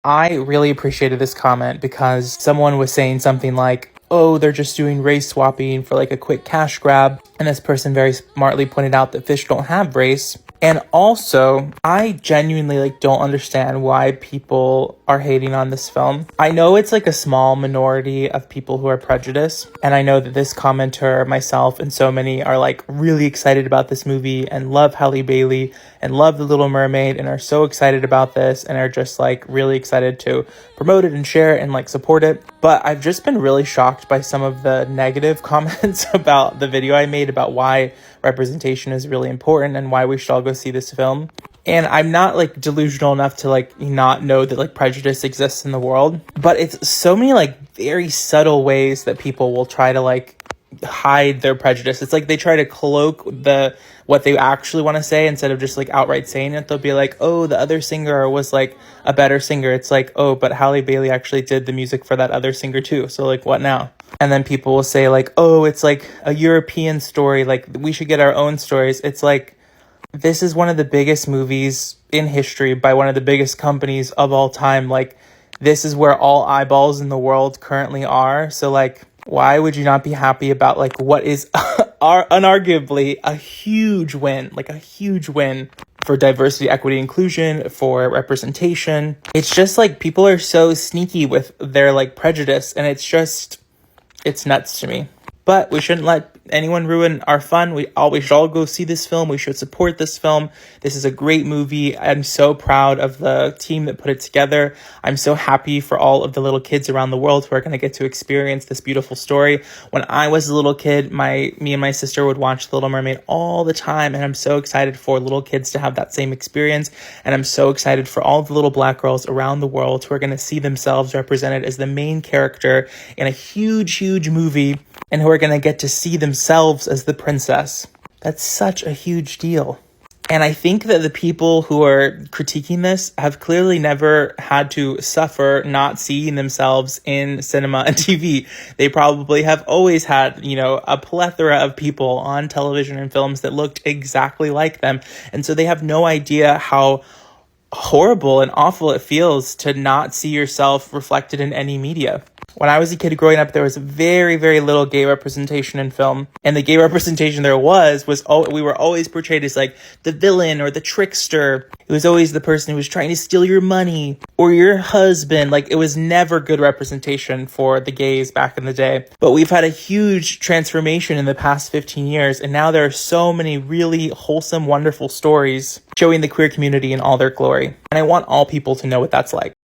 I really appreciated this comment because someone was saying something like, oh, they're just doing race swapping for like a quick cash grab. And this person very smartly pointed out that fish don't have race. And also, I genuinely don't understand why people are hating on this film. I know it's like a small minority of people who are prejudiced, and I know that this commenter, myself, and so many are like really excited about this movie and love Halle Bailey and love The Little Mermaid and are so excited about this and are just like really excited to promote it and share it and like support it. But I've just been really shocked by some of the negative comments about the video I made about why representation is really important and why we should all go see this film. And I'm not like delusional enough to like not know that like prejudice exists in the world, but it's so many like very subtle ways that people will try to like hide their prejudice. It's like they try to cloak what they actually want to say instead of just like outright saying it. They'll be like, oh, the other singer was like a better singer. It's like, oh, but Halle Bailey actually did the music for that other singer too, so like what now? And then people will say like, oh, it's like a European story, like we should get our own stories. It's like, this is one of the biggest movies in history by one of the biggest companies of all time. Like, this is where all eyeballs in the world currently are. So like, why would you not be happy about like what is unarguably a huge win, like a huge win for diversity, equity, inclusion, for representation? It's just like people are so sneaky with their like prejudice, and it's nuts to me. But we shouldn't let anyone ruin our fun. We should all go see this film. We should support this film. This is a great movie. I'm so proud of the team that put it together. I'm so happy for all of the little kids around the world who are going to get to experience this beautiful story. When I was a little kid, me and my sister would watch The Little Mermaid all the time, and I'm so excited for little kids to have that same experience. And I'm so excited for all the little Black girls around the world who are going to see themselves represented as the main character in a huge, huge movie, and who are going to get to see themselves as the princess. That's such a huge deal. And I think that the people who are critiquing this have clearly never had to suffer not seeing themselves in cinema and TV. They probably have always had, a plethora of people on television and films that looked exactly like them. And so they have no idea how horrible and awful it feels to not see yourself reflected in any media. When I was a kid growing up, there was very, very little gay representation in film. And the gay representation there was we were always portrayed as like the villain or the trickster. It was always the person who was trying to steal your money or your husband. Like, it was never good representation for the gays back in the day. But we've had a huge transformation in the past 15 years. And now there are so many really wholesome, wonderful stories showing the queer community in all their glory. And I want all people to know what that's like.